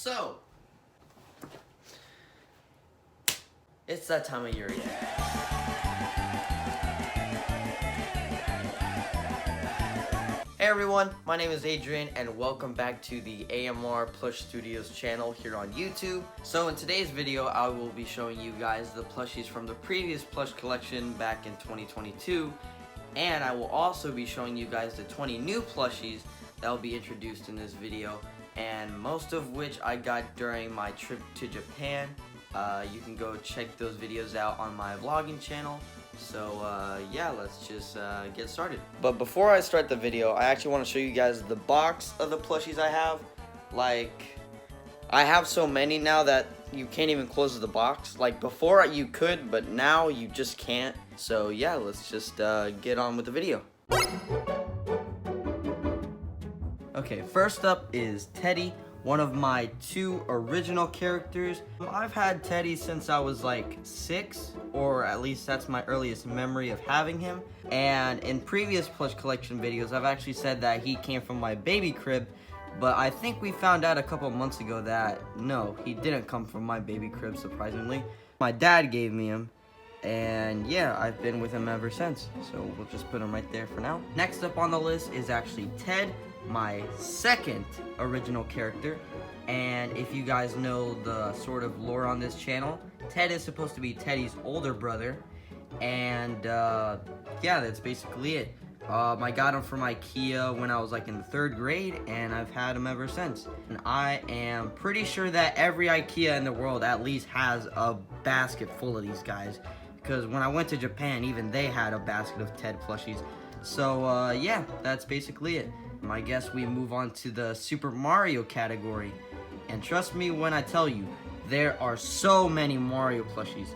So, it's that time of year again. Hey everyone, my name is Adrian and welcome back to the AMR Plush Studios channel here on YouTube. So in today's video, I will be showing you guys the plushies from the previous plush collection back in 2022. And I will also be showing you guys the 20 new plushies that will be introduced in this video, and most of which I got during my trip to Japan. You can go check those videos out on my vlogging channel. So yeah, let's just get started. But before I start the video, I actually want to show you guys the box of the plushies I have. Like, I have so many now that you can't even close the box. Like before you could, but now you just can't. So yeah, let's just get on with the video. Okay, first up is Teddy, one of my two original characters. I've had Teddy since I was like 6, or at least that's my earliest memory of having him. And in previous plush collection videos, I've actually said that he came from my baby crib, but I think we found out a couple months ago that no, he didn't come from my baby crib, surprisingly. My dad gave me him, and yeah, I've been with him ever since. So we'll just put him right there for now. Next up on the list is actually Ted, my second original character. And if you guys know the sort of lore on this channel, Ted is supposed to be Teddy's older brother. And yeah, that's basically it. I got him from IKEA when I was like in the 3rd grade, and I've had him ever since. And I am pretty sure that every IKEA in the world at least has a basket full of these guys, because when I went to Japan, even they had a basket of Ted plushies. So yeah, that's basically it. I guess we move on to the Super Mario category. And trust me when I tell you, there are so many Mario plushies.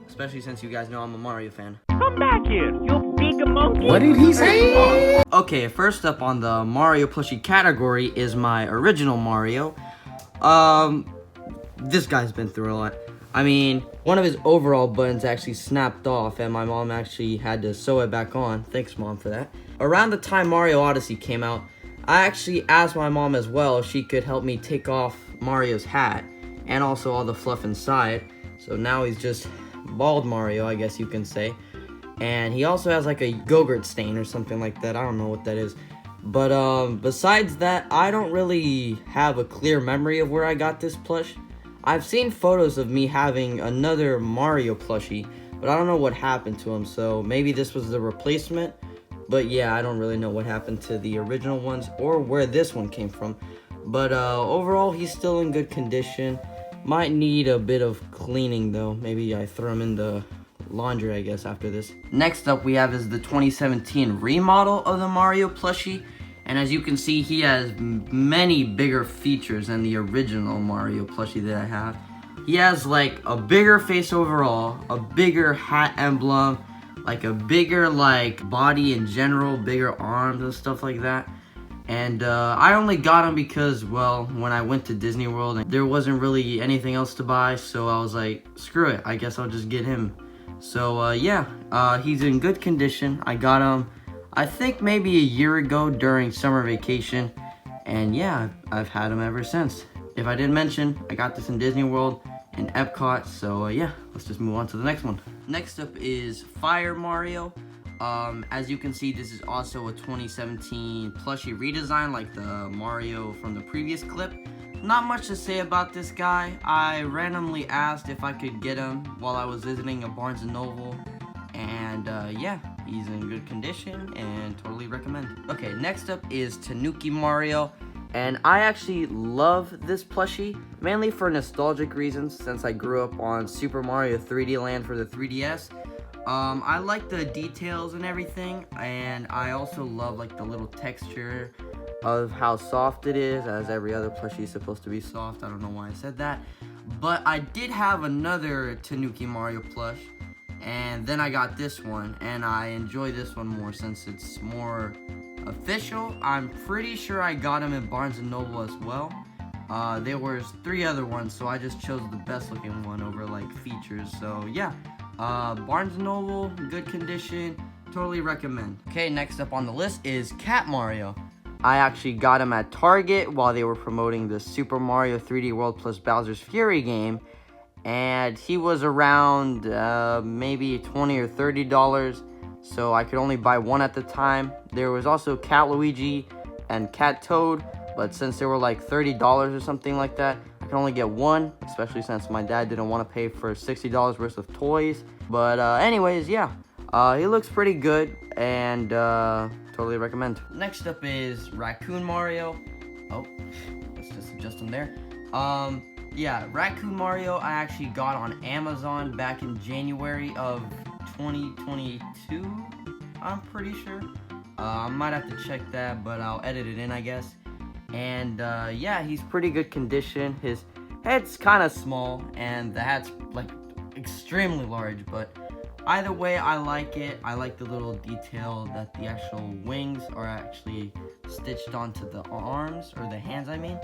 Especially since you guys know I'm a Mario fan. Come back here, you big monkey! What did he say? Okay, first up on the Mario plushie category is my original Mario. This guy's been through a lot. I mean, one of his overall buttons actually snapped off, and my mom actually had to sew it back on. Thanks, Mom, for that. Around the time Mario Odyssey came out, I actually asked my mom as well if she could help me take off Mario's hat and also all the fluff inside. So now he's just bald Mario, I guess you can say. And he also has like a Go-Gurt stain or something like that. I don't know what that is. But besides that, I don't really have a clear memory of where I got this plush. I've seen photos of me having another Mario plushie, but I don't know what happened to him, so maybe this was the replacement. But yeah, I don't really know what happened to the original ones or where this one came from. But overall, he's still in good condition. Might need a bit of cleaning though. Maybe I throw him in the laundry, I guess, after this. Next up we have is the 2017 remodel of the Mario plushie. And as you can see, he has many bigger features than the original Mario plushie that I have. He has like a bigger face overall, a bigger hat emblem, like a bigger like body in general, bigger arms and stuff like that. And I only got him because, well, when I went to Disney World, there wasn't really anything else to buy, so I was like, screw it, I guess I'll just get him. So yeah, he's in good condition. I got him, I think maybe a year ago during summer vacation, and yeah, I've had him ever since. If I didn't mention, I got this in Disney World and Epcot, so yeah, let's just move on to the next one. Next up is Fire Mario. As you can see, this is also a 2017 plushie redesign like the Mario from the previous clip. Not much to say about this guy. I randomly asked if I could get him while I was visiting a Barnes & Noble, and yeah, he's in good condition and totally recommend. Okay, next up is Tanuki Mario. And I actually love this plushie, mainly for nostalgic reasons, since I grew up on Super Mario 3D Land for the 3DS. I like the details and everything, and I also love like the little texture of how soft it is, as every other plushie is supposed to be soft. I don't know why I said that. But I did have another Tanuki Mario plush, and then I got this one, and I enjoy this one more since it's more official. I'm pretty sure I got him at Barnes & Noble as well. There was 3 other ones, so I just chose the best looking one over like features. So yeah, Barnes & Noble, good condition, totally recommend. Okay, next up on the list is Cat Mario. I actually got him at Target while they were promoting the Super Mario 3D World plus Bowser's Fury game. And he was around maybe $20 or $30. So I could only buy one at the time. There was also Cat Luigi and Cat Toad. But since they were like $30 or something like that, I could only get one. Especially since my dad didn't want to pay for $60 worth of toys. But anyways, yeah. He looks pretty good. And totally recommend. Next up is Raccoon Mario. Oh, let's just adjust him there. Yeah, Raccoon Mario I actually got on Amazon back in January of 2022, I'm pretty sure. I might have to check that, but I'll edit it in, I guess. And yeah, he's pretty good condition. His head's kind of small, and the hat's like extremely large, but either way, I like it. I like the little detail that the actual wings are actually stitched onto the arms, or the hands, I mean.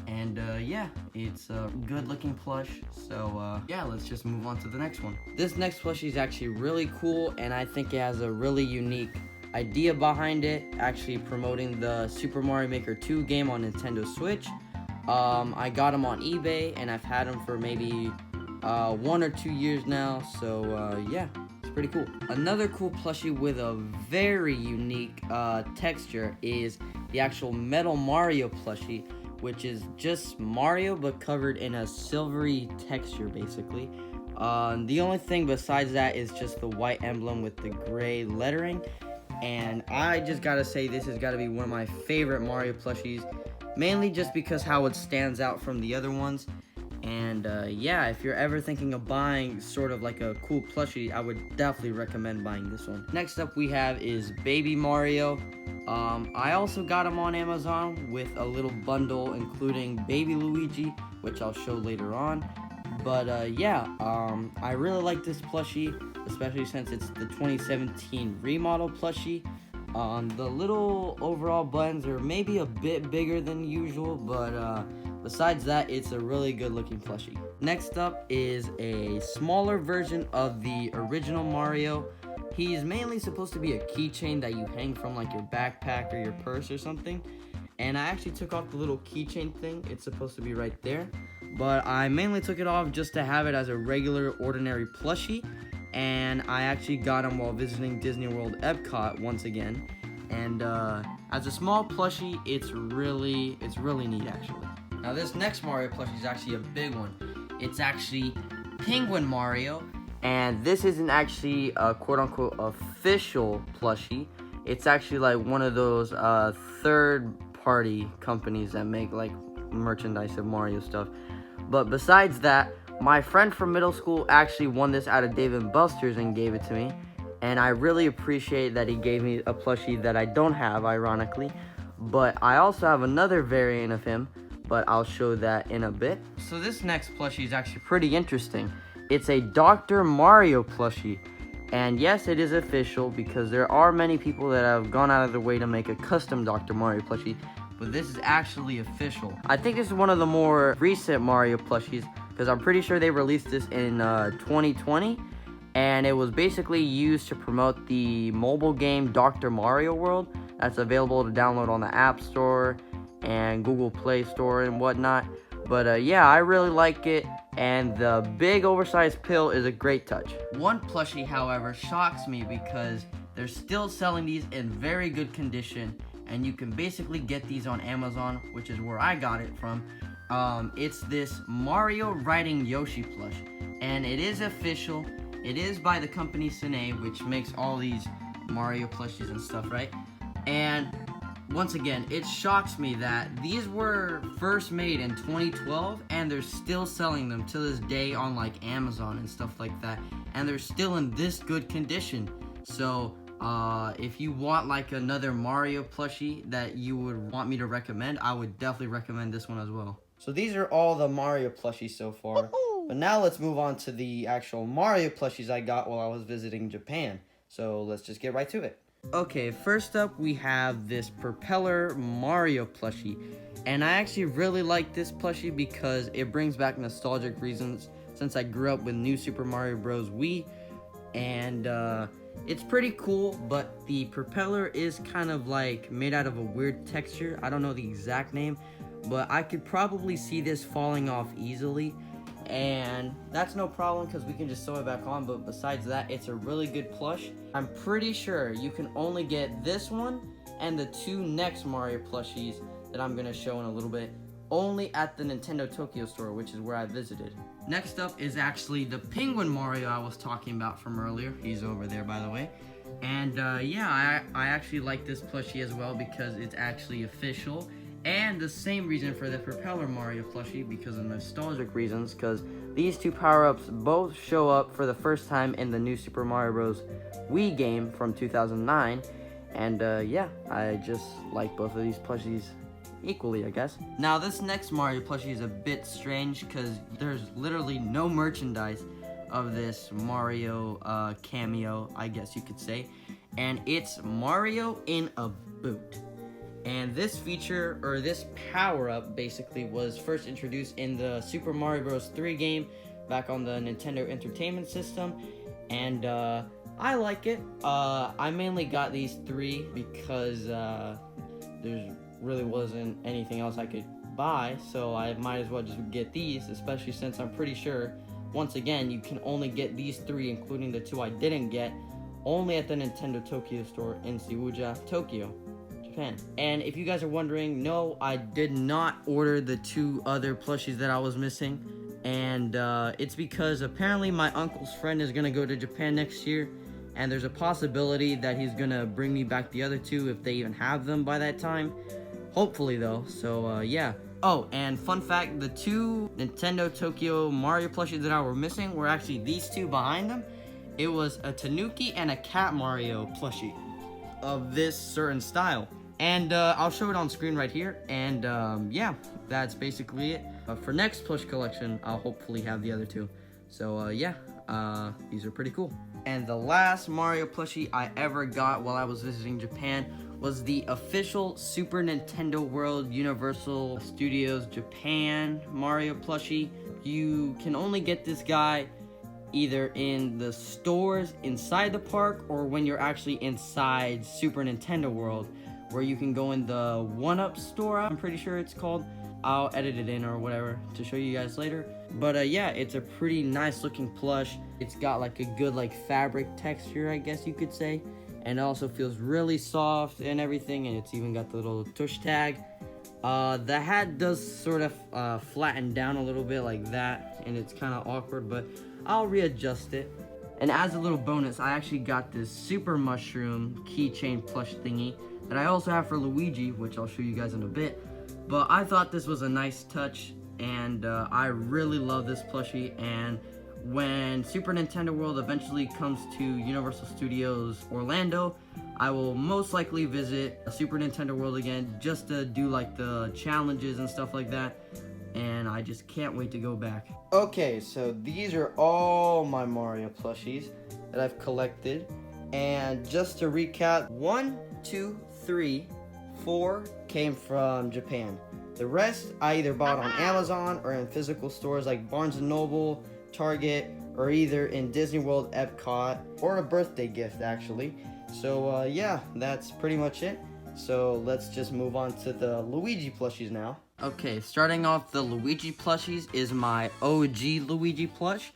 And yeah, it's a good looking plush. So yeah, let's just move on to the next one. This next plushie is actually really cool, and I think it has a really unique idea behind it, actually promoting the Super Mario Maker 2 game on Nintendo Switch. I got him on eBay, and I've had him for maybe 1 or 2 years now. So yeah, it's pretty cool. Another cool plushie with a very unique texture is the actual Metal Mario plushie, which is just Mario but covered in a silvery texture, basically. The only thing besides that is just the white emblem with the gray lettering. And I just gotta say, this has gotta be one of my favorite Mario plushies, mainly just because how it stands out from the other ones. And yeah, if you're ever thinking of buying sort of like a cool plushie, I would definitely recommend buying this one. Next up we have is Baby Mario. I also got him on Amazon with a little bundle including Baby Luigi, which I'll show later on. But yeah, I really like this plushie, especially since it's the 2017 remodel plushie. The little overall buttons are maybe a bit bigger than usual, but besides that, it's a really good looking plushie. Next up is a smaller version of the original Mario. He's mainly supposed to be a keychain that you hang from like your backpack or your purse or something. And I actually took off the little keychain thing. It's supposed to be right there. But I mainly took it off just to have it as a regular, ordinary plushie. And I actually got him while visiting Disney World Epcot once again. And as a small plushie, it's really neat actually. Now this next Mario plushie is actually a big one. It's actually Penguin Mario. And this isn't actually a quote-unquote official plushie. It's actually like one of those third-party companies that make like merchandise of Mario stuff. But besides that, my friend from middle school actually won this out of Dave & Buster's and gave it to me. And I really appreciate that he gave me a plushie that I don't have, ironically. But I also have another variant of him, but I'll show that in a bit. So this next plushie is actually pretty interesting. It's a Dr. Mario plushie. And yes, it is official because there are many people that have gone out of their way to make a custom Dr. Mario plushie. But this is actually official. I think this is one of the more recent Mario plushies because I'm pretty sure they released this in 2020. And it was basically used to promote the mobile game Dr. Mario World. That's available to download on the App Store and Google Play Store and whatnot. But yeah, I really like it, and the big oversized pill is a great touch. One plushie, however, shocks me because they're still selling these in very good condition, and you can basically get these on Amazon, which is where I got it from. It's this Mario riding Yoshi plush, and it is official. It is by the company Cine, which makes all these Mario plushies and stuff, right? And once again, it shocks me that these were first made in 2012 and they're still selling them to this day on like Amazon and stuff like that, and they're still in this good condition. So if you want like another Mario plushie that you would want me to recommend, I would definitely recommend this one as well. So these are all the Mario plushies so far. But now let's move on to the actual Mario plushies I got while I was visiting Japan. So let's just get right to it. Okay, first up we have this Propeller Mario plushie. And I actually really like this plushie because it brings back nostalgic reasons since I grew up with New Super Mario Bros. Wii. And It's pretty cool, but the propeller is kind of like made out of a weird texture. I don't know the exact name, but I could probably see this falling off easily, and that's no problem because we can just sew it back on. But besides that, it's a really good plush. I'm pretty sure you can only get this one and the two next Mario plushies that I'm gonna show in a little bit only at the Nintendo Tokyo store, which is where I visited. Next up is actually the Penguin Mario I was talking about from earlier. He's over there, by the way. And yeah, I actually like this plushie as well because it's actually official. And the same reason for the Propeller Mario plushie, because of nostalgic reasons, because these two power-ups both show up for the first time in the new Super Mario Bros. Wii game from 2009. And yeah, I just like both of these plushies equally, I guess. Now, this next Mario plushie is a bit strange because there's literally no merchandise of this Mario cameo, I guess you could say. And it's Mario in a boot. And this feature, or this power-up, basically was first introduced in the Super Mario Bros. 3 game back on the Nintendo Entertainment System. And I like it. I mainly got these three because there's really wasn't anything else I could buy, so I might as well just get these, especially since I'm pretty sure, once again, you can only get these three, including the two I didn't get, only at the Nintendo Tokyo store in Shibuya, Tokyo, Japan. And if you guys are wondering, no, I did not order the two other plushies that I was missing, and it's because apparently my uncle's friend is gonna go to Japan next year, and there's a possibility that he's gonna bring me back the other two if they even have them by that time. Hopefully, though. So, yeah. Oh, and fun fact, the two Nintendo Tokyo Mario plushies that I were missing were actually these two behind them. It was a Tanuki and a Cat Mario plushie of this certain style. And I'll show it on screen right here. And yeah, that's basically it. For next plush collection, I'll hopefully have the other two. So, yeah, these are pretty cool. And the last Mario plushie I ever got while I was visiting Japan was the official Super Nintendo World Universal Studios Japan Mario plushie. You can only get this guy either in the stores inside the park or when you're actually inside Super Nintendo World, where you can go in the 1-Up store, I'm pretty sure it's called. I'll edit it in or whatever to show you guys later. But yeah, it's a pretty nice looking plush. It's got like a good like fabric texture, I guess you could say. And it also feels really soft and everything, and it's even got the little tush tag. The hat does sort of flatten down a little bit like that, and it's kind of awkward, but I'll readjust it. And as a little bonus, I actually got this Super Mushroom keychain plush thingy that I also have for Luigi, which I'll show you guys in a bit. But I thought this was a nice touch, and I really love this plushie. And when Super Nintendo World eventually comes to Universal Studios Orlando, I will most likely visit Super Nintendo World again just to do like the challenges and stuff like that, and I just can't wait to go back. Okay, so these are all my Mario plushies that I've collected, and just to recap, 1, 2, 3, 4 came from Japan. The rest I either bought on Amazon or in physical stores like Barnes & Noble, Target, or either in Disney World Epcot, or a birthday gift actually. So yeah, that's pretty much it. So let's just move on to the Luigi plushies now. Okay, starting off, the Luigi plushies is my OG Luigi plush.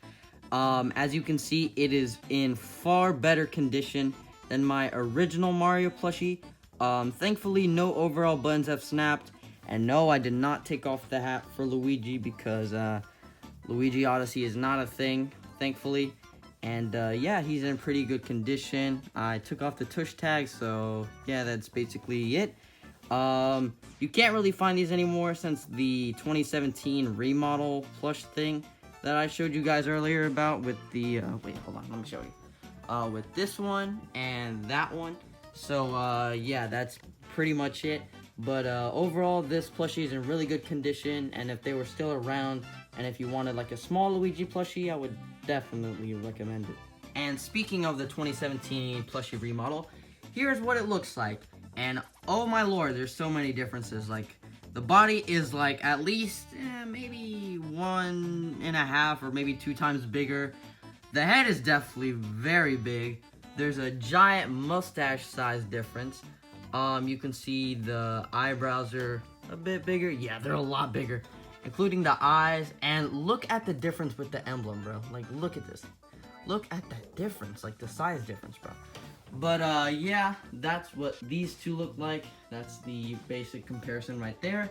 As you can see, it is in far better condition than my original Mario plushie. Thankfully, no overall buttons have snapped, and no, I did not take off the hat for Luigi because Luigi Odyssey is not a thing, thankfully. And yeah, he's in pretty good condition. I took off the tush tag, so yeah, that's basically it. You can't really find these anymore since the 2017 remodel plush thing that I showed you guys earlier about with the, wait, hold on, let me show you. With this one and that one. So yeah, that's pretty much it. But overall, this plushie is in really good condition, and if they were still around, and if you wanted like a small Luigi plushie, I would definitely recommend it. And speaking of the 2017 plushie remodel, here's what it looks like. And oh my lord, there's so many differences. Like, the body is like at least maybe 1.5 or maybe 2 times bigger. The head is definitely very big. there's a giant mustache size difference. You can see the eyebrows are a bit bigger. Yeah, they're a lot bigger, including the eyes. And look at the difference with the emblem, bro. Like, look at this. Look at that difference, like the size difference, bro. But yeah, that's what these two look like. That's the basic comparison right there.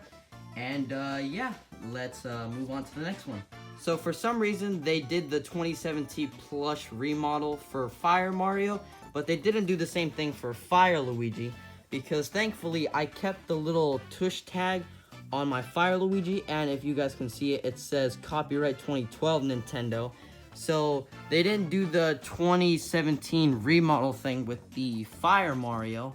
And yeah, let's move on to the next one. So for some reason, they did the 2017 Plush remodel for Fire Mario, but they didn't do the same thing for Fire Luigi, because thankfully I kept the little tush tag on my Fire Luigi, and if you guys can see it, it says copyright 2012 Nintendo. So they didn't do the 2017 remodel thing with the Fire Mario.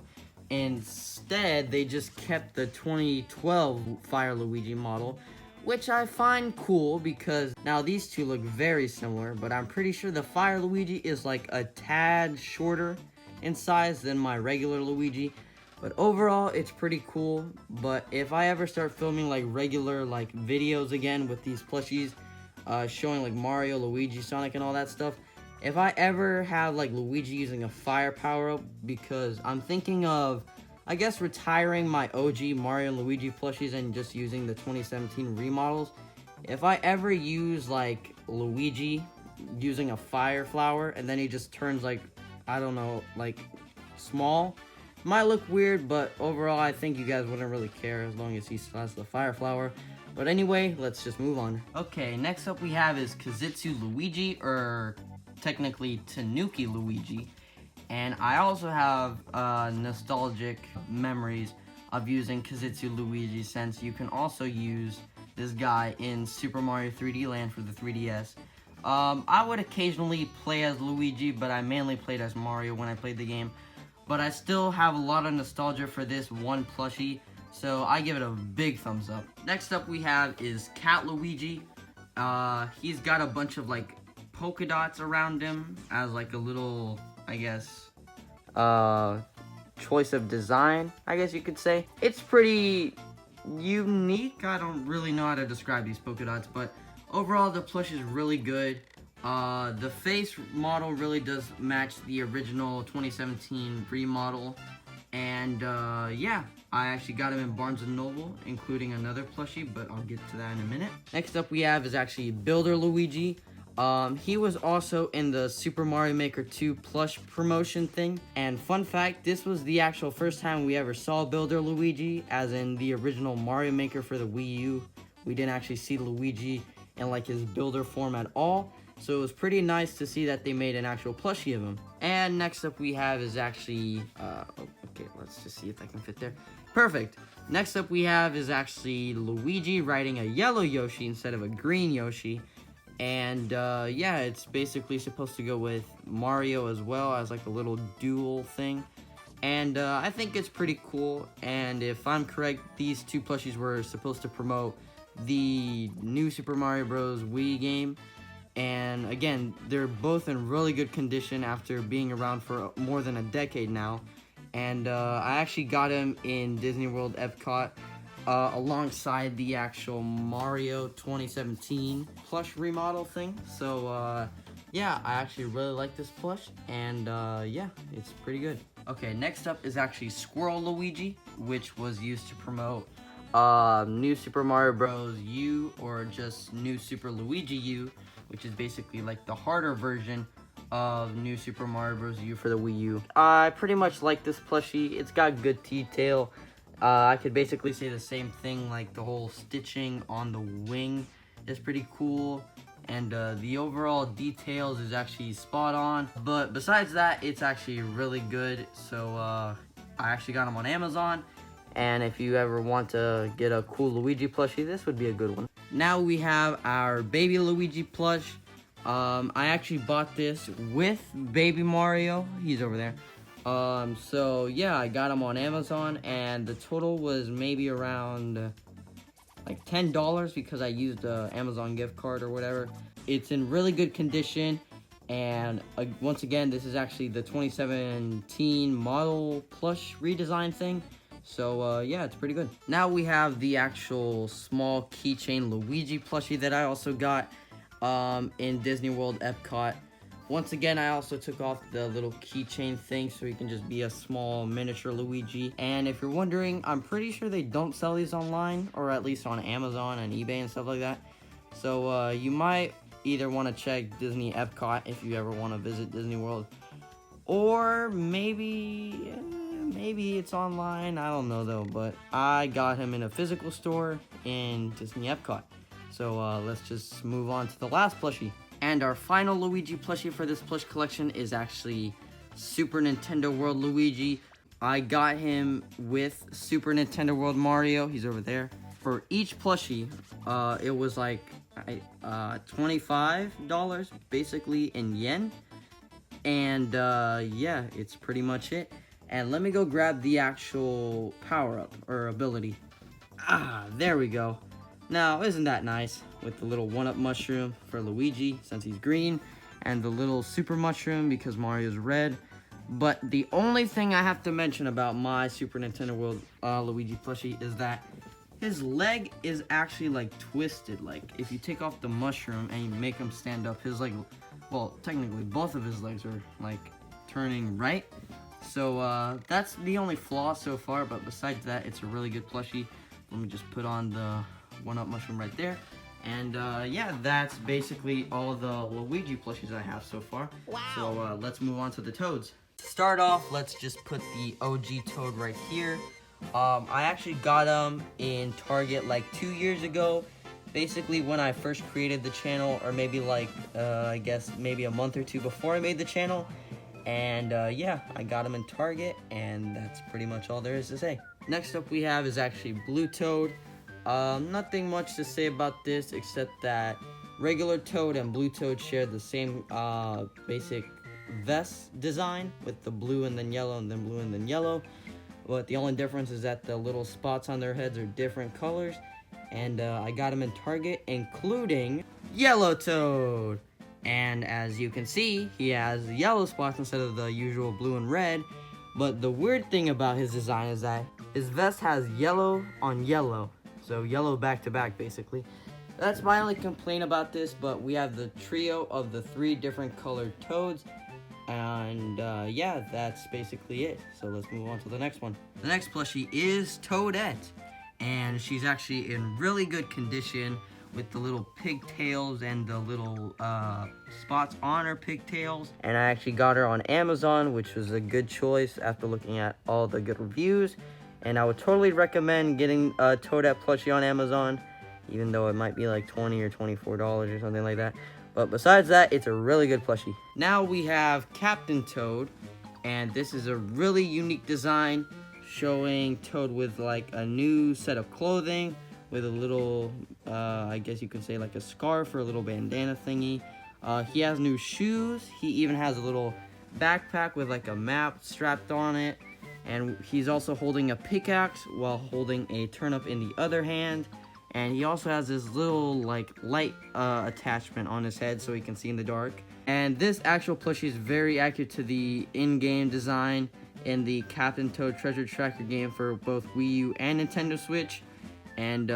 Instead, they just kept the 2012 Fire Luigi model, which I find cool because now these two look very similar, but I'm pretty sure the Fire Luigi is like a tad shorter in size than my regular Luigi. But overall, it's pretty cool. But if I ever start filming like regular like videos again with these plushies, showing like Mario, Luigi, Sonic, and all that stuff, if I ever have like Luigi using a fire power-up, because I'm thinking of, I guess, retiring my OG Mario and Luigi plushies and just using the 2017 remodels. If I ever use like Luigi using a fire flower and then he just turns like, I don't know, like small, might look weird, but overall I think you guys wouldn't really care as long as he still has the fire flower. But anyway, let's just move on. Okay, next up we have is Kazitsu Luigi, or technically Tanuki Luigi. And I also have nostalgic memories of using Kazitsu Luigi, since you can also use this guy in Super Mario 3D Land for the 3DS. I would occasionally play as Luigi, but I mainly played as Mario when I played the game. But I still have a lot of nostalgia for this one plushie, so I give it a big thumbs up. Next up we have is Cat Luigi. He's got a bunch of like polka dots around him as like a little, I guess, choice of design, I guess you could say. It's pretty unique. I don't really know how to describe these polka dots, but overall the plush is really good. The face model really does match the original 2017 remodel. And yeah, I actually got him in Barnes & Noble, including another plushie, but I'll get to that in a minute. Next up we have is actually Builder Luigi. He was also in the Super Mario Maker 2 plush promotion thing. And fun fact, this was the actual first time we ever saw Builder Luigi, as in the original Mario Maker for the Wii U. We didn't actually see Luigi in like his builder form at all. So it was pretty nice to see that they made an actual plushie of him. And next up we have is actually, okay, let's just see if I can fit there. Perfect. Next up we have is actually Luigi riding a yellow Yoshi instead of a green Yoshi. And yeah, it's basically supposed to go with Mario as well, as like a little dual thing. And I think it's pretty cool. And if I'm correct, these two plushies were supposed to promote the new Super Mario Bros. Wii game. And again, they're both in really good condition after being around for more than a decade now. And I actually got him in Disney World Epcot alongside the actual Mario 2017 plush remodel thing. So yeah, I actually really like this plush, and yeah, it's pretty good. Okay, next up is actually Squirrel Luigi, which was used to promote New Super Mario Bros. U, or just New Super Luigi U, which is basically like the harder version of New Super Mario Bros. U for the Wii U. I pretty much like this plushie. It's got good detail. I could basically say the same thing, like the whole stitching on the wing is pretty cool. And the overall details is actually spot on. But besides that, it's actually really good. So I actually got them on Amazon. And if you ever want to get a cool Luigi plushie, this would be a good one. Now we have our Baby Luigi plush. I actually bought this with Baby Mario. He's over there. So yeah, I got him on Amazon, and the total was maybe around like $10 because I used a Amazon gift card or whatever. It's in really good condition, and once again, this is actually the 2017 model plush redesign thing. So yeah, it's pretty good. Now we have the actual small keychain Luigi plushie that I also got in Disney World Epcot. Once again, I also took off the little keychain thing so he can just be a small miniature Luigi. And if you're wondering, I'm pretty sure they don't sell these online, or at least on Amazon and eBay and stuff like that. So you might either want to check Disney Epcot if you ever want to visit Disney World, or maybe it's online. I don't know though, but I got him in a physical store in Disney Epcot. So let's just move on to the last plushie. And our final Luigi plushie for this plush collection is actually Super Nintendo World Luigi. I got him with Super Nintendo World Mario. He's over there. For each plushie, it was like $25, basically in yen. And yeah, it's pretty much it. And let me go grab the actual power-up or ability. There we go. Now, isn't that nice? With the little one-up mushroom for Luigi, since he's green, and the little super mushroom because Mario's red. But the only thing I have to mention about my Super Nintendo World Luigi plushie is that his leg is actually like twisted. Like if you take off the mushroom and you make him stand up, his leg, well, technically both of his legs are like turning right. So that's the only flaw so far, but besides that, it's a really good plushie. Let me just put on the one-up mushroom right there. And yeah, that's basically all the Luigi plushies I have so far. Wow. So let's move on to the Toads. To start off, let's just put the OG Toad right here. I actually got him in Target like 2 years ago. Basically when I first created the channel, or maybe like, I guess maybe a month or two before I made the channel. And yeah, I got him in Target, and that's pretty much all there is to say. Next up we have is actually Blue Toad. Nothing much to say about this except that regular Toad and Blue Toad share the same basic vest design with the blue and then yellow and then blue and then yellow. But the only difference is that the little spots on their heads are different colors. And I got them in Target, including Yellow Toad. And as you can see, he has yellow spots instead of the usual blue and red. But the weird thing about his design is that his vest has yellow on yellow. So yellow back to back, basically. That's my only complaint about this, but we have the trio of the 3 different colored Toads. And yeah, that's basically it. So let's move on to the next one. The next plushie is Toadette. And she's actually in really good condition with the little pigtails and the little spots on her pigtails. And I actually got her on Amazon, which was a good choice after looking at all the good reviews. And I would totally recommend getting a Toadette plushie on Amazon, even though it might be like $20 or $24 or something like that. But besides that, it's a really good plushie. Now we have Captain Toad, and this is a really unique design showing Toad with like a new set of clothing with a little, I guess you could say like a scarf or a little bandana thingy. He has new shoes. He even has a little backpack with like a map strapped on it. And he's also holding a pickaxe while holding a turnip in the other hand. And he also has this little like light attachment on his head so he can see in the dark. And this actual plushie is very accurate to the in-game design in the Captain Toad Treasure Tracker game for both Wii U and Nintendo Switch. And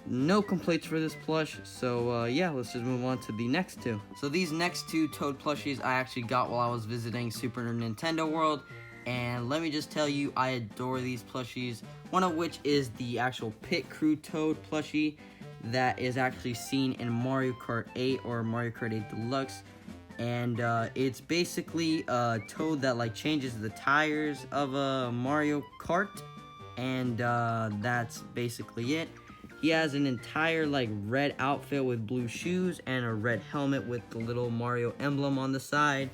no complaints for this plush. So yeah, let's just move on to the next 2. So these next 2 Toad plushies I actually got while I was visiting Super Nintendo World. And let me just tell you, I adore these plushies. One of which is the actual Pit Crew Toad plushie that is actually seen in Mario Kart 8 or Mario Kart 8 Deluxe. And it's basically a Toad that like changes the tires of a Mario Kart. And that's basically it. He has an entire like red outfit with blue shoes and a red helmet with the little Mario emblem on the side.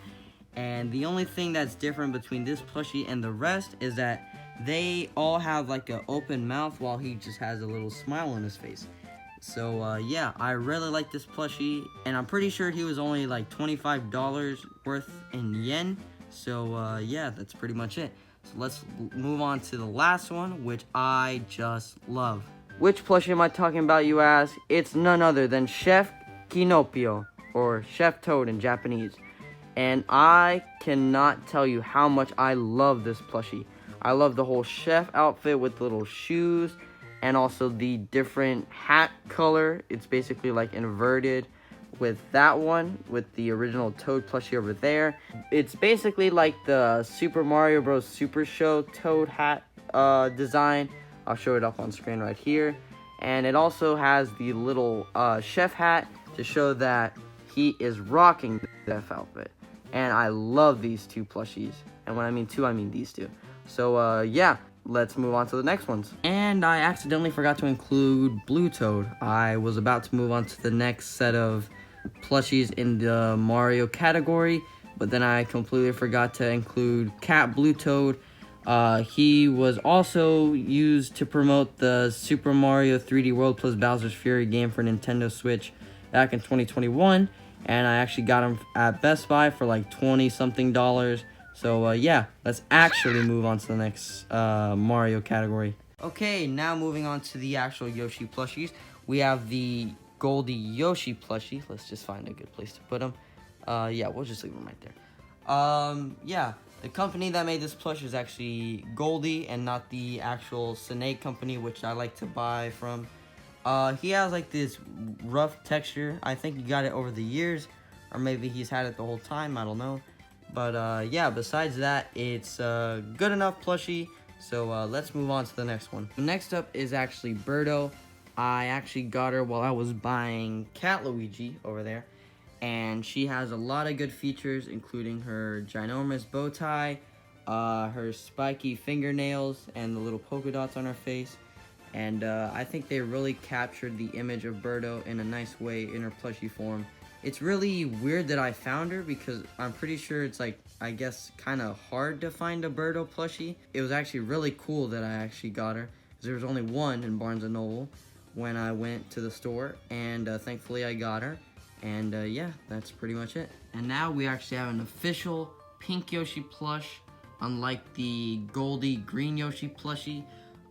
And the only thing that's different between this plushie and the rest is that they all have like an open mouth while he just has a little smile on his face. So yeah, I really like this plushie, and I'm pretty sure he was only like $25 worth in yen. So yeah, that's pretty much it. So let's move on to the last one, which I just love. Which plushie am I talking about, you ask? It's none other than Chef Kinopio, or Chef Toad in Japanese. And I cannot tell you how much I love this plushie. I love the whole chef outfit with little shoes and also the different hat color. It's basically like inverted with that one, with the original Toad plushie over there. It's basically like the Super Mario Bros. Super Show Toad hat design. I'll show it up on screen right here. And it also has the little chef hat to show that he is rocking the chef outfit. And I love these two plushies. And when I mean two, I mean these two. So yeah, let's move on to the next ones. And I accidentally forgot to include Blue Toad. I was about to move on to the next set of plushies in the Mario category, but then I completely forgot to include Cat Blue Toad. He was also used to promote the Super Mario 3D World plus Bowser's Fury game for Nintendo Switch back in 2021, and I actually got him at Best Buy for like 20 something dollars. So yeah, let's actually move on to the next Mario category. Okay, now moving on to the actual Yoshi plushies. We have the Goldie Yoshi plushie. Let's just find a good place to put him. Yeah, we'll just leave him right there. Yeah, the company that made this plush is actually Goldie and not the actual Snake company, which I like to buy from. He has like this rough texture. I think he got it over the years, or maybe he's had it the whole time, I don't know. But yeah, besides that, it's a good enough plushie. So let's move on to the next one. Next up is actually Birdo. I actually got her while I was buying Cat Luigi over there. And she has a lot of good features, including her ginormous bow tie, her spiky fingernails, and the little polka dots on her face. And I think they really captured the image of Birdo in a nice way in her plushie form. It's really weird that I found her because I'm pretty sure it's like, I guess, kind of hard to find a Birdo plushie. It was actually really cool that I actually got her, because there was only one in Barnes & Noble when I went to the store, and thankfully I got her. And yeah, that's pretty much it. And now we actually have an official pink Yoshi plush, unlike the Goldie green Yoshi plushie.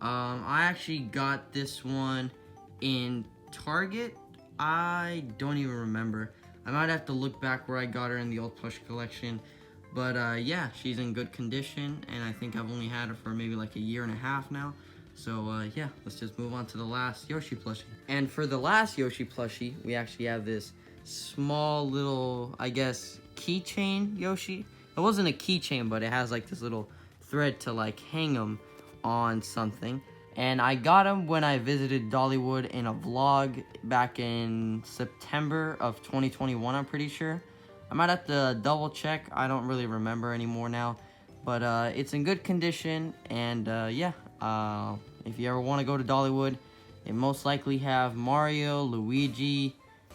I actually got this one in Target. I don't even remember. I might have to look back where I got her in the old plush collection. But yeah, she's in good condition, and I think I've only had her for maybe like a year and a half now. So yeah, let's just move on to the last Yoshi plushie. And for the last Yoshi plushie, we actually have this small little, I guess, keychain Yoshi. It wasn't a keychain, but it has like this little thread to like hang him on something. And I got him when I visited Dollywood in a vlog back in September of 2021, I'm pretty sure. I might have to double check. I don't really remember anymore now. But it's in good condition. And yeah, if you ever want to go to Dollywood, they most likely have Mario, Luigi,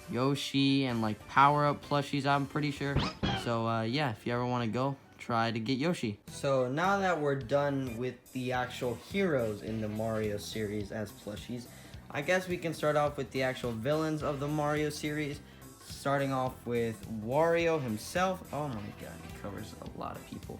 Yoshi, and like power-up plushies, I'm pretty sure. So yeah, if you ever want to go, try to get Yoshi. So now that we're done with the actual heroes in the Mario series as plushies, I guess we can start off with the actual villains of the Mario series, starting off with Wario himself. Oh my god, he covers a lot of people.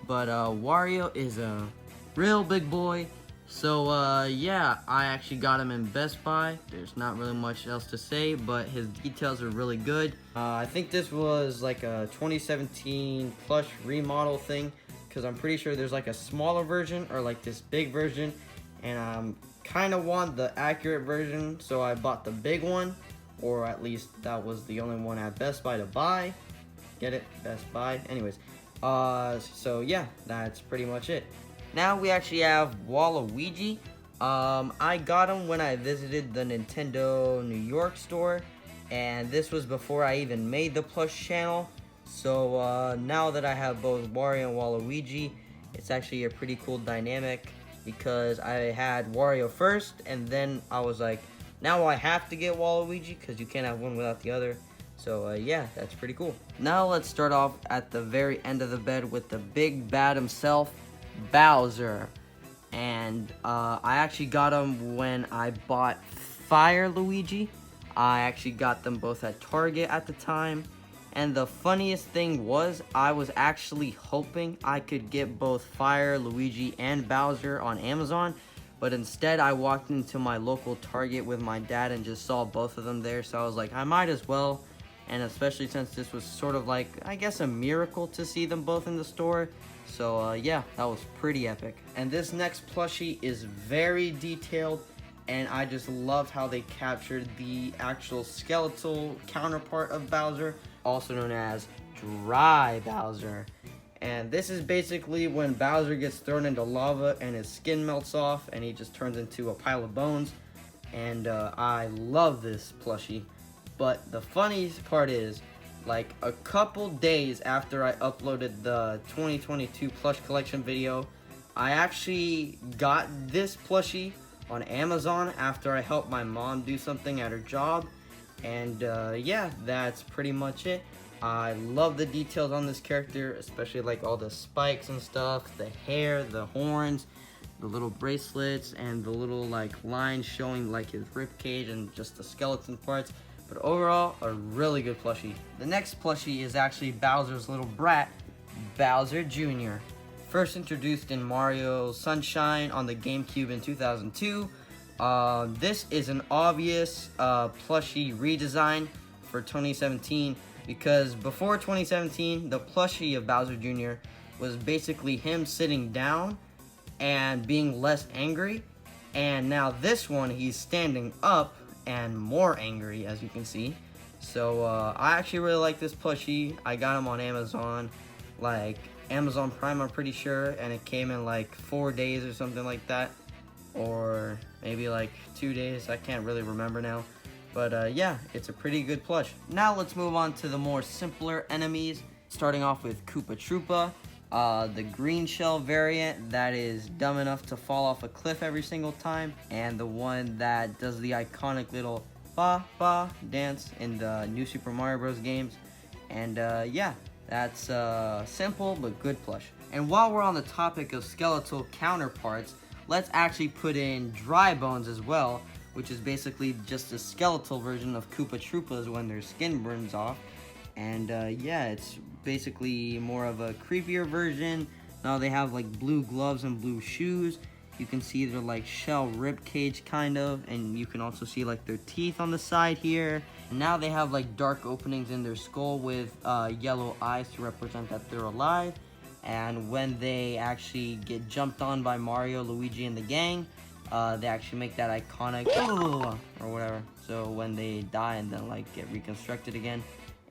But Wario is a real big boy. So yeah, I actually got him in Best Buy. There's not really much else to say, but his details are really good. I think this was like a 2017 plush remodel thing, because I'm pretty sure there's like a smaller version or like this big version, and I kind of want the accurate version, so I bought the big one, or at least that was the only one at Best Buy to buy. Get it? Best Buy. Anyways, so yeah, that's pretty much it. Now we actually have Waluigi. I got him when I visited the Nintendo New York store, and this was before I even made the plush channel. So now that I have both Wario and Waluigi, it's actually a pretty cool dynamic, because I had Wario first, and then I was like, now I have to get Waluigi, because you can't have one without the other. So yeah, that's pretty cool. Now let's start off at the very end of the bed with the big bad himself, Bowser. And I actually got him when I bought Fire Luigi. I actually got them both at Target at the time. And the funniest thing was, I was actually hoping I could get both Fire Luigi and Bowser on Amazon, but instead I walked into my local Target with my dad and just saw both of them there. So I was like, I might as well. And especially since this was sort of like, I guess, a miracle to see them both in the store. So yeah, that was pretty epic. And this next plushie is very detailed. and I just loved how they captured the actual skeletal counterpart of Bowser, also known as Dry Bowser. And this is basically when Bowser gets thrown into lava and his skin melts off and he just turns into a pile of bones. And I love this plushie. But the funniest part is, like a couple days after I uploaded the 2022 plush collection video, I actually got this plushie on Amazon after I helped my mom do something at her job. And yeah, that's pretty much it. I love the details on this character, especially like all the spikes and stuff, the hair, the horns, the little bracelets, and the little like lines showing like his rib cage and just the skeleton parts. But overall, a really good plushie. The next plushie is actually Bowser's little brat, Bowser Jr. First introduced in Mario Sunshine on the GameCube in 2002. This is an obvious plushie redesign for 2017, because before 2017, the plushie of Bowser Jr. was basically him sitting down and being less angry, and now this one, he's standing up and more angry, as you can see. So I actually really like this plushie. I got him on Amazon, like Amazon Prime, I'm pretty sure, and it came in like 4 days or something like that, or maybe like 2 days. I can't really remember now. But yeah, it's a pretty good plush. Now let's move on to the more simpler enemies, starting off with Koopa Troopa, the green shell variant that is dumb enough to fall off a cliff every single time, and the one that does the iconic little ba ba dance in the new Super Mario Bros. Games. And yeah, that's simple but good plush. And while we're on the topic of skeletal counterparts, let's actually put in Dry Bones as well, which is basically just a skeletal version of Koopa Troopas when their skin burns off. And yeah, it's basically more of a creepier version. Now they have like blue gloves and blue shoes. You can see their like shell rib cage kind of, and you can also see like their teeth on the side here. And now they have like dark openings in their skull with yellow eyes to represent that they're alive. And when they actually get jumped on by Mario, Luigi, and the gang, they actually make that iconic or whatever. So when they die and then like get reconstructed again.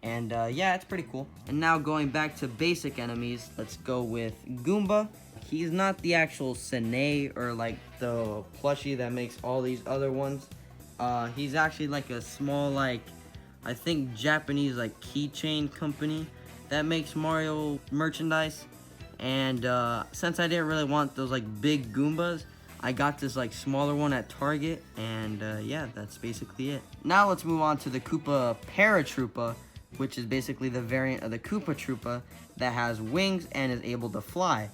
And yeah, it's pretty cool. And now going back to basic enemies, let's go with Goomba. He's not the actual Sine or like the plushie that makes all these other ones. He's actually like a small, like, I think Japanese like keychain company that makes Mario merchandise. And since I didn't really want those like big Goombas, I got this like smaller one at Target. And yeah, that's basically it. Now let's move on to the Koopa Paratroopa, which is basically the variant of the Koopa Troopa that has wings and is able to fly.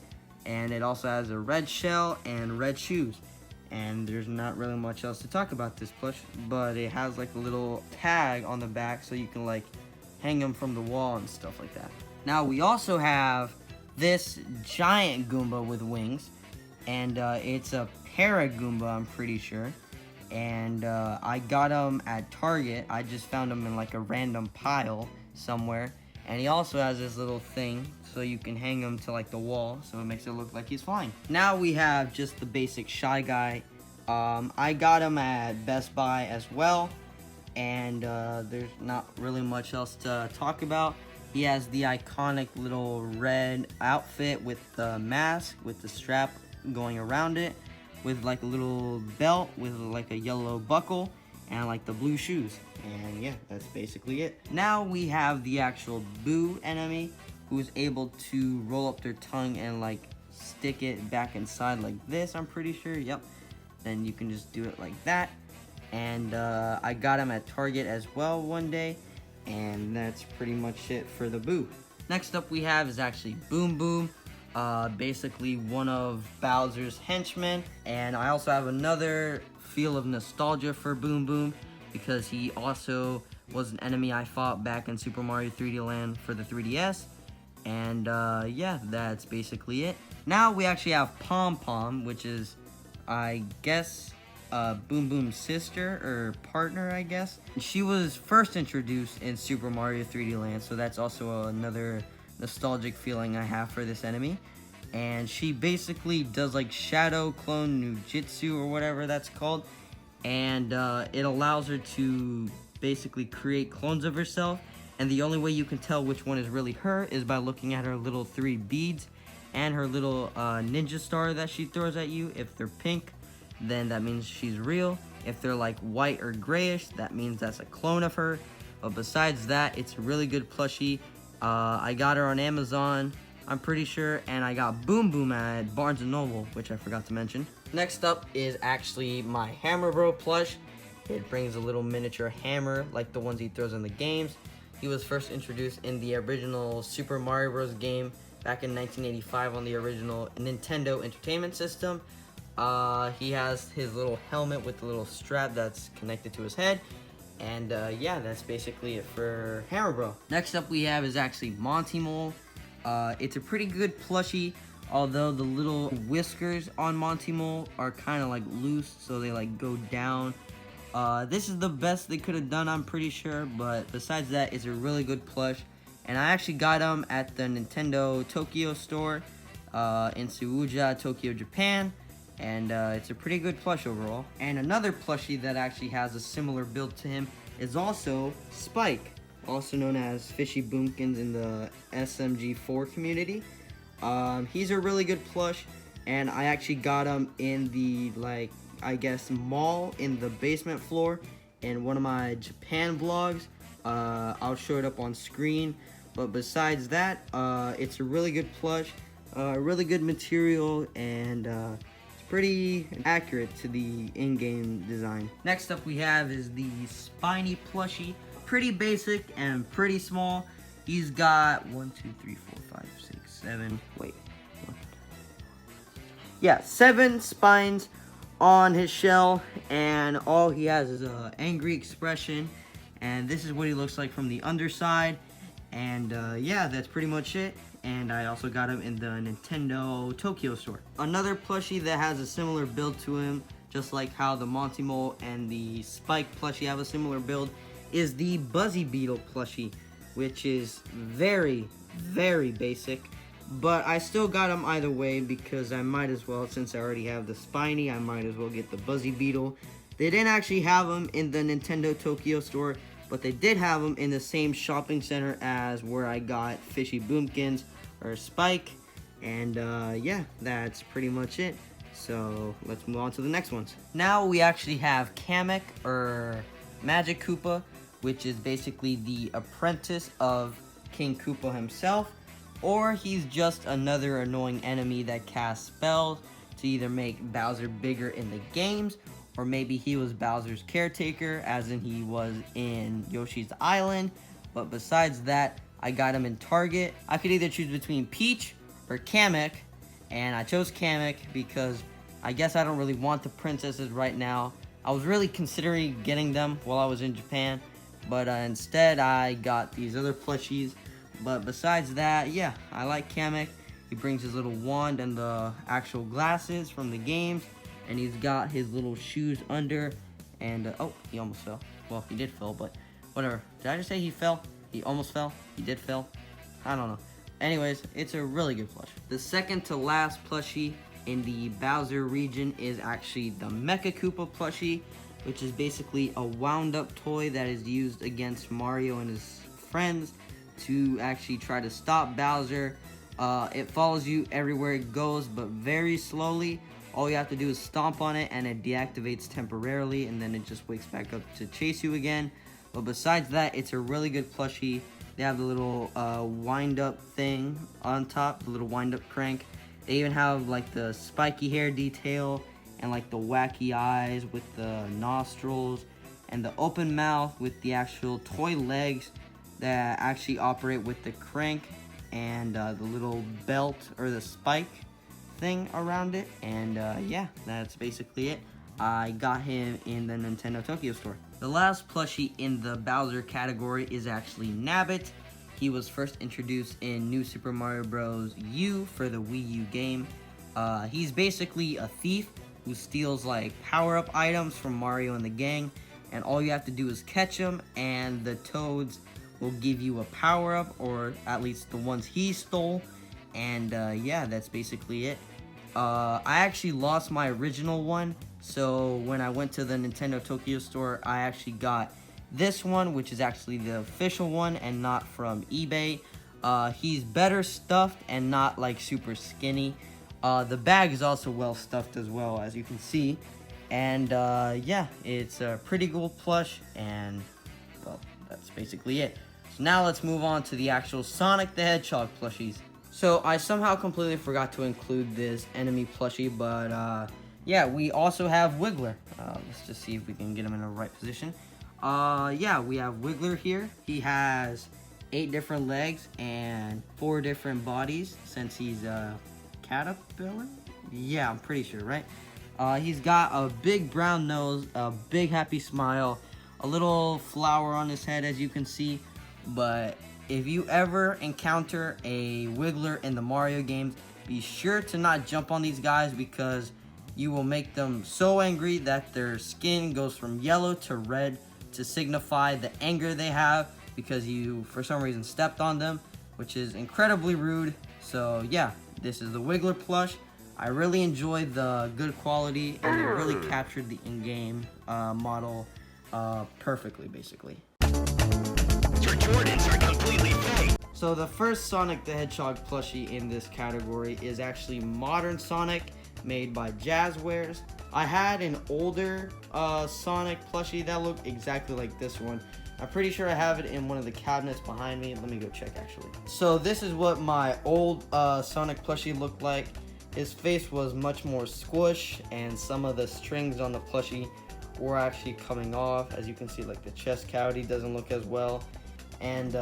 And it also has a red shell and red shoes. And there's not really much else to talk about this plush, but it has like a little tag on the back so you can like hang them from the wall and stuff like that. Now we also have this giant Goomba with wings, and it's a Paragoomba, I'm pretty sure. And I got him at Target. I just found him in like a random pile somewhere. And he also has this little thing so you can hang him to like the wall, so it makes it look like he's flying. Now we have just the basic Shy Guy. I got him at Best Buy as well, and there's not really much else to talk about. He has the iconic little red outfit with the mask with the strap going around it, with like a little belt with like a yellow buckle and like the blue shoes. And yeah, that's basically it. Now we have the actual Boo enemy, who's able to roll up their tongue and like stick it back inside like this, I'm pretty sure. Yep. Then you can just do it like that. And I got him at Target as well one day. And that's pretty much it for the Boo. Next up we have is actually Boom Boom. Basically one of Bowser's henchmen. And I also have another feel of nostalgia for Boom Boom, because he also was an enemy I fought back in Super Mario 3D Land for the 3DS. And yeah, that's basically it. Now we actually have Pom Pom, which is, I guess, Boom Boom's sister or partner, I guess. She was first introduced in Super Mario 3D Land, so that's also another nostalgic feeling I have for this enemy. And she basically does like Shadow Clone Nujitsu or whatever that's called. and it allows her to basically create clones of herself. And the only way you can tell which one is really her is by looking at her little 3 beads and her little ninja star that she throws at you. If they're pink, then that means she's real. If they're like white or grayish, that means that's a clone of her. But besides that, it's a really good plushie. I got her on Amazon, I'm pretty sure, and I got Boom Boom at Barnes & Noble, which I forgot to mention. Next up is actually my Hammer Bro plush. It brings a little miniature hammer like the ones he throws in the games. He was first introduced in the original Super Mario Bros. Game back in 1985 on the original Nintendo Entertainment System. He has his little helmet with the little strap that's connected to his head. And yeah, that's basically it for Hammer Bro. Next up we have is actually Monty Mole. It's a pretty good plushie, although the little whiskers on Monty Mole are kind of like loose, so they like go down. This is the best they could have done, I'm pretty sure, but besides that, it's a really good plush. And I actually got them at the Nintendo Tokyo store in Suuja, Tokyo, Japan. And it's a pretty good plush overall. And another plushie that actually has a similar build to him is also Spike, also known as Fishy Boomkins in the SMG4 community. He's a really good plush, and I actually got him in the, like, I guess, mall in the basement floor in one of my Japan vlogs. I'll show it up on screen. But besides that, it's a really good plush, really good material, and pretty accurate to the in-game design. Next up we have is the Spiny plushie. Pretty basic and pretty small. He's got 7 spines on his shell, and all he has is an angry expression. And this is what he looks like from the underside. And yeah, that's pretty much it. And I also got him in the Nintendo Tokyo store. Another plushie that has a similar build to him, just like how the Monty Mole and the Spike plushie have a similar build, is the Buzzy Beetle plushie, which is very, very basic. But I still got him either way because I might as well, since I already have the Spiny, I might as well get the Buzzy Beetle. They didn't actually have him in the Nintendo Tokyo store, but they did have them in the same shopping center as where I got Fishy Boomkins or Spike. And yeah, that's pretty much it. So let's move on to the next ones. Now we actually have Kamek, or Magic Koopa, which is basically the apprentice of King Koopa himself. Or he's just another annoying enemy that casts spells to either make Bowser bigger in the games, or maybe he was Bowser's caretaker, as in he was in Yoshi's Island. But besides that, I got him in Target. I could either choose between Peach or Kamek, and I chose Kamek because I guess I don't really want the princesses right now. I was really considering getting them while I was in Japan, but instead I got these other plushies. But besides that, yeah, I like Kamek. He brings his little wand and the actual glasses from the games. And he's got his little shoes under. And, oh, he almost fell. Well, he did fall, but whatever. Did I just say he fell? He almost fell? He did fall? I don't know. Anyways, it's a really good plush. The second to last plushie in the Bowser region is actually the Mecha Koopa plushie, which is basically a wound-up toy that is used against Mario and his friends to actually try to stop Bowser. It follows you everywhere it goes, but very slowly. All you have to do is stomp on it, and it deactivates temporarily, and then it just wakes back up to chase you again. But besides that, it's a really good plushie. They have the little wind-up thing on top, the little wind-up crank. They even have like the spiky hair detail, and like the wacky eyes with the nostrils, and the open mouth with the actual toy legs that actually operate with the crank, and the little belt or the spike thing around it. And yeah, that's basically it. I got him in the Nintendo Tokyo store. The last plushie in the Bowser category is actually Nabbit. He was first introduced in New Super Mario Bros. U for the Wii U game. He's basically a thief who steals like power-up items from Mario and the gang, and all you have to do is catch him, and the Toads will give you a power-up, or at least the ones he stole. And yeah, that's basically it. I actually lost my original one So when I went to the Nintendo Tokyo store, I actually got this one, which is actually the official one and not from eBay. He's better stuffed and not like super skinny. The bag is also well stuffed as well, as you can see. And yeah, it's a pretty cool plush, and well, that's basically it. So now let's move on to the actual Sonic the Hedgehog plushies. So I somehow completely forgot to include this enemy plushie, but yeah, we also have Wiggler. Let's just see if we can get him in the right position. Yeah, we have Wiggler here. He has 8 different legs and 4 different bodies since he's a caterpillar. Yeah, I'm pretty sure, right? He's got a big brown nose, a big happy smile, a little flower on his head, as you can see. But if you ever encounter a Wiggler in the Mario games, be sure to not jump on these guys, because you will make them so angry that their skin goes from yellow to red to signify the anger they have because you, for some reason, stepped on them, which is incredibly rude. So yeah, this is the Wiggler plush. I really enjoyed the good quality, and it really captured the in-game model perfectly, basically. Your Jordans are completely fake. So the first Sonic the Hedgehog plushie in this category is actually Modern Sonic, made by Jazzwares. I had an older Sonic plushie that looked exactly like this one. I'm pretty sure I have it in one of the cabinets behind me. Let me go check, actually. So this is what my old Sonic plushie looked like. His face was much more squish, and some of the strings on the plushie were actually coming off. As you can see, like the chest cavity doesn't look as well. And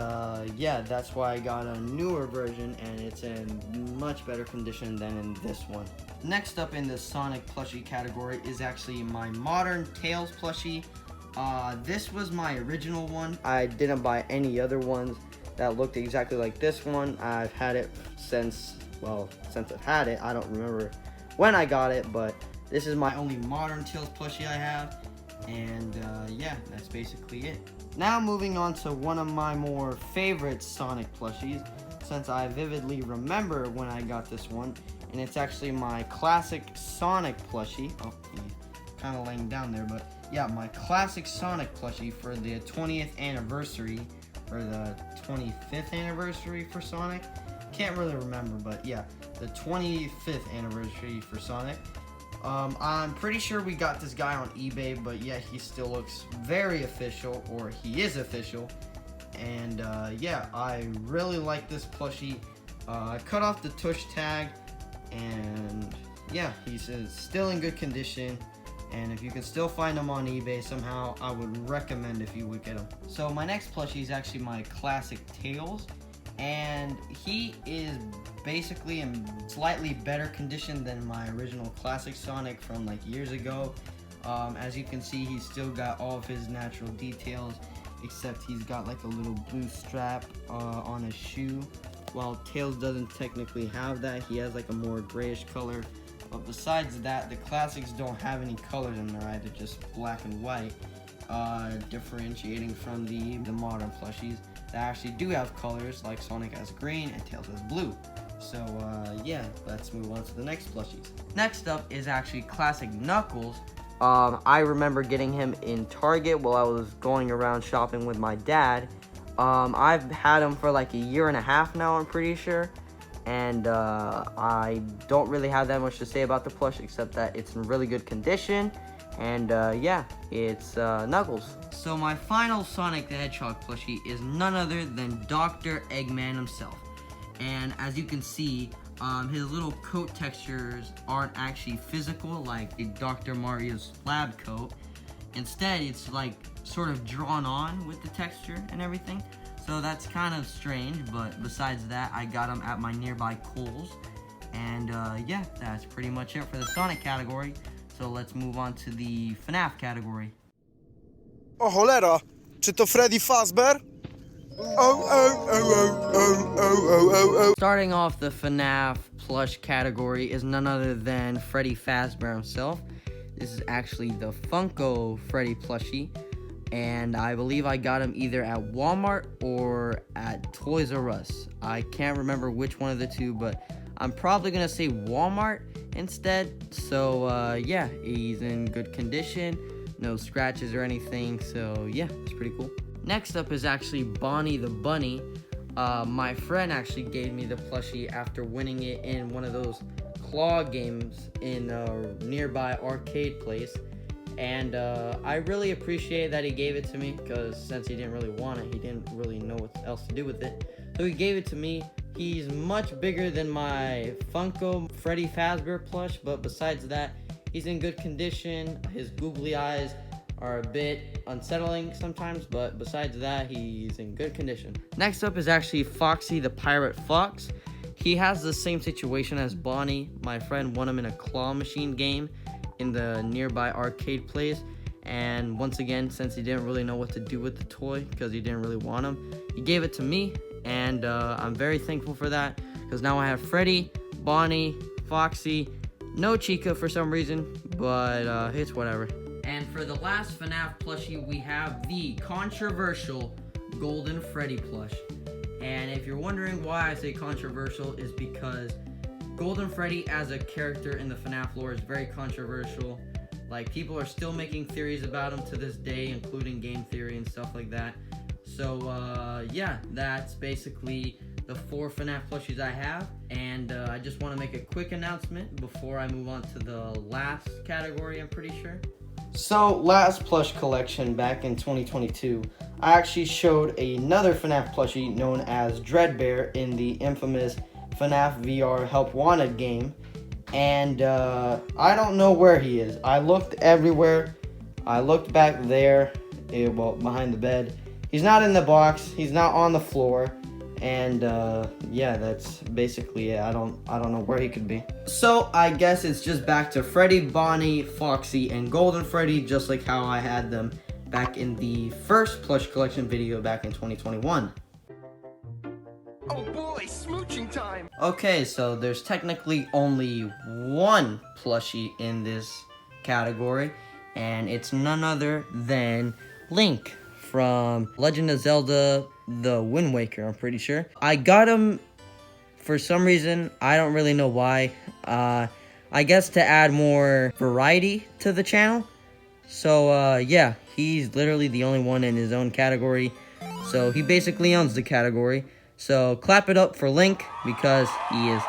yeah, that's why I got a newer version, and it's in much better condition than in this one. Next up in the Sonic plushie category is actually my Modern Tails plushie. This was my original one. I didn't buy any other ones that looked exactly like this one. I've had it since I've had it. I don't remember when I got it, but this is my only Modern Tails plushie I have. And yeah, that's basically it. Now moving on to one of my more favorite Sonic plushies, since I vividly remember when I got this one, and it's actually my classic Sonic plushie. Oh, he's kind of laying down there, but yeah, my classic Sonic plushie for the 20th anniversary, or the 25th anniversary for Sonic. Can't really remember, but yeah, the 25th anniversary for Sonic. I'm pretty sure we got this guy on eBay, but yeah, he still looks very official, or he is official. And yeah, I really like this plushie. I cut off the tush tag, and yeah, he's still in good condition. And if you can still find him on eBay somehow, I would recommend if you would get him. So my next plushie is actually my classic Tails, and he is basically in slightly better condition than my original classic Sonic from like years ago. As you can see, he's still got all of his natural details, except he's got like a little blue strap on his shoe, while Tails doesn't technically have that. He has like a more grayish color. But besides that, the classics don't have any colors in there either, just black and white, differentiating from the modern plushies that actually do have colors, like Sonic has green and Tails has blue. So yeah, let's move on to the next plushies. Next up is actually classic Knuckles. I remember getting him in Target while I was going around shopping with my dad. I've had him for like a year and a half now, I'm pretty sure. And I don't really have that much to say about the plush, except that it's in really good condition. And yeah, it's Knuckles. So my final Sonic the Hedgehog plushie is none other than Dr. Eggman himself. And as you can see, his little coat textures aren't actually physical like the Dr. Mario's lab coat. Instead, it's like sort of drawn on with the texture and everything. So that's kind of strange, but besides that, I got them at my nearby Kohl's. And yeah, that's pretty much it for the Sonic category. So let's move on to the FNAF category. O cholera, czy to Freddy Fazbear? Starting off the FNAF plush category is none other than Freddy Fazbear himself. This is actually the Funko Freddy plushie, and I believe I got him either at Walmart or at Toys R Us. I can't remember which one of the two, but I'm probably gonna say Walmart instead. So yeah, he's in good condition, no scratches or anything. So yeah, it's pretty cool. Next up is actually Bonnie the Bunny. My friend actually gave me the plushie after winning it in one of those claw games in a nearby arcade place. And I really appreciate that he gave it to me, because since he didn't really want it, he didn't really know what else to do with it. So he gave it to me. He's much bigger than my Funko Freddy Fazbear plush, but besides that, he's in good condition. His googly eyes are a bit unsettling sometimes, but besides that, he's in good condition. Next up is actually Foxy the Pirate Fox. He has the same situation as Bonnie. My friend won him in a claw machine game in the nearby arcade place, and once again, since he didn't really know what to do with the toy because he didn't really want him, he gave it to me, and I'm very thankful for that, because now I have Freddy, Bonnie, Foxy, no Chica for some reason, but it's whatever. And for the last FNAF plushie, we have the controversial Golden Freddy plush. And if you're wondering why I say controversial, is because Golden Freddy as a character in the FNAF lore is very controversial. Like, people are still making theories about him to this day, including game theory and stuff like that. So yeah, that's basically the 4 FNAF plushies I have. And I just want to make a quick announcement before I move on to the last category, I'm pretty sure. So, last plush collection back in 2022, I actually showed another FNAF plushie known as Dreadbear in the infamous FNAF VR Help Wanted game, and I don't know where he is. I looked everywhere. I looked back there, well, behind the bed. He's not in the box. He's not on the floor, and yeah, that's basically it. I don't know where he could be. So I guess it's just back to Freddy, Bonnie, Foxy, and Golden Freddy, just like how I had them back in the first plush collection video back in 2021. Oh boy, smooching time! Okay, so there's technically only one plushie in this category, and it's none other than Link from Legend of Zelda, the Wind Waker, I'm pretty sure. I got him for some reason, I don't really know why. I guess to add more variety to the channel. So yeah, he's literally the only one in his own category. So he basically owns the category. So clap it up for Link, because he is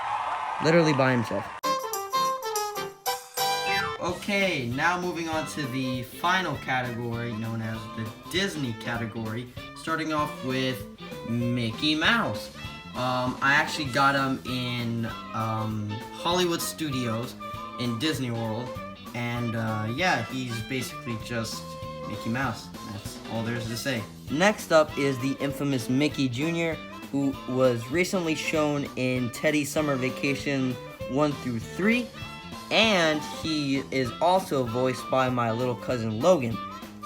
literally by himself. Okay, now moving on to the final category, known as the Disney category, starting off with Mickey Mouse. I actually got him in Hollywood Studios in Disney World, and yeah, he's basically just Mickey Mouse. That's all there is to say. Next up is the infamous Mickey Jr., who was recently shown in Teddy's Summer Vacation 1 through 3, and he is also voiced by my little cousin Logan.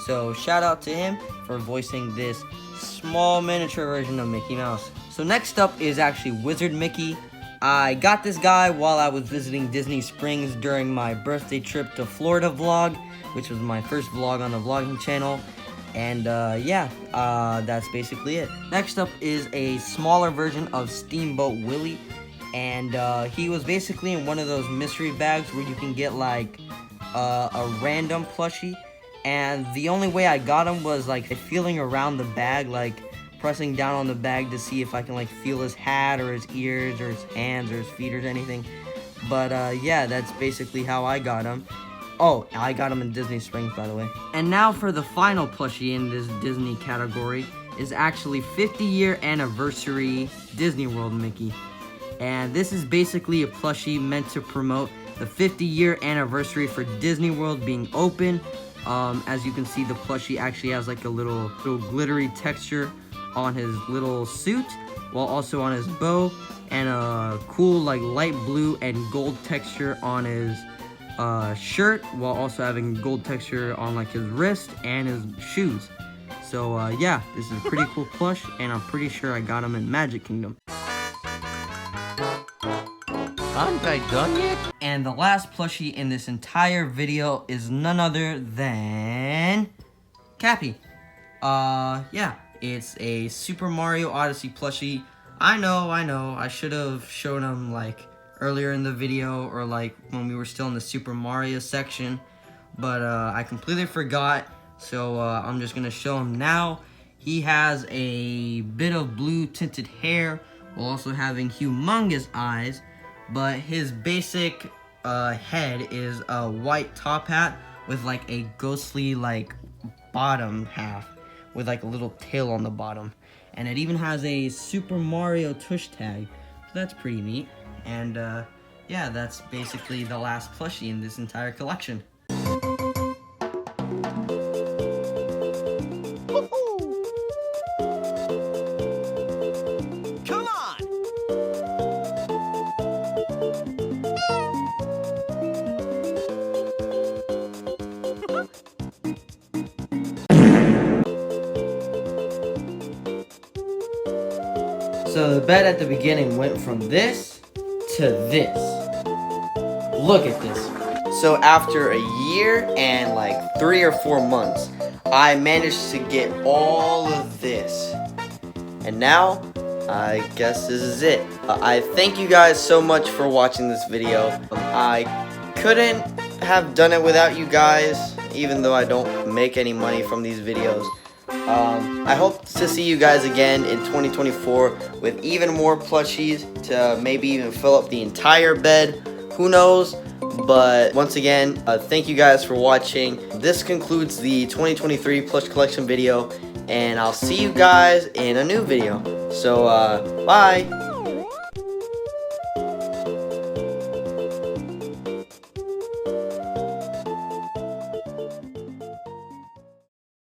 So shout out to him for voicing this small miniature version of Mickey Mouse. So next up is actually Wizard Mickey. I got this guy while I was visiting Disney Springs during my birthday trip to Florida vlog, which was my first vlog on the vlogging channel. And yeah, that's basically it. Next up is a smaller version of Steamboat Willie. And he was basically in one of those mystery bags where you can get like a random plushie. And the only way I got him was like feeling around the bag, like pressing down on the bag to see if I can like feel his hat or his ears or his hands or his feet or anything. But yeah, that's basically how I got him. Oh, I got him in Disney Springs, by the way. And now for the final plushie in this Disney category is actually 50-year anniversary Disney World Mickey. And this is basically a plushie meant to promote the 50-year anniversary for Disney World being open. As you can see, the plushie actually has like a little glittery texture on his little suit, while also on his bow, and a cool like light blue and gold texture on his shirt, while also having gold texture on like his wrist and his shoes. So yeah, this is a pretty cool plush, and I'm pretty sure I got him in Magic Kingdom. Aren't I done yet? And the last plushie in this entire video is none other than Cappy. Yeah, it's a Super Mario Odyssey plushie. I know, I should have shown him like earlier in the video, or like when we were still in the Super Mario section, but I completely forgot, so I'm just gonna show him now. He has a bit of blue tinted hair while also having humongous eyes, but his basic head is a white top hat with like a ghostly like bottom half with like a little tail on the bottom, and it even has a Super Mario tush tag, so that's pretty neat. And yeah, that's basically the last plushie in this entire collection. Come on! So the bed at the beginning went from this to this. Look at this. So after a year and like 3 or 4 months, I managed to get all of this. And now, I guess this is it. I thank you guys so much for watching this video. I couldn't have done it without you guys, even though I don't make any money from these videos. I hope to see you guys again in 2024 with even more plushies to maybe even fill up the entire bed. Who knows? But once again, thank you guys for watching. This concludes the 2023 plush collection video, and I'll see you guys in a new video. So, bye!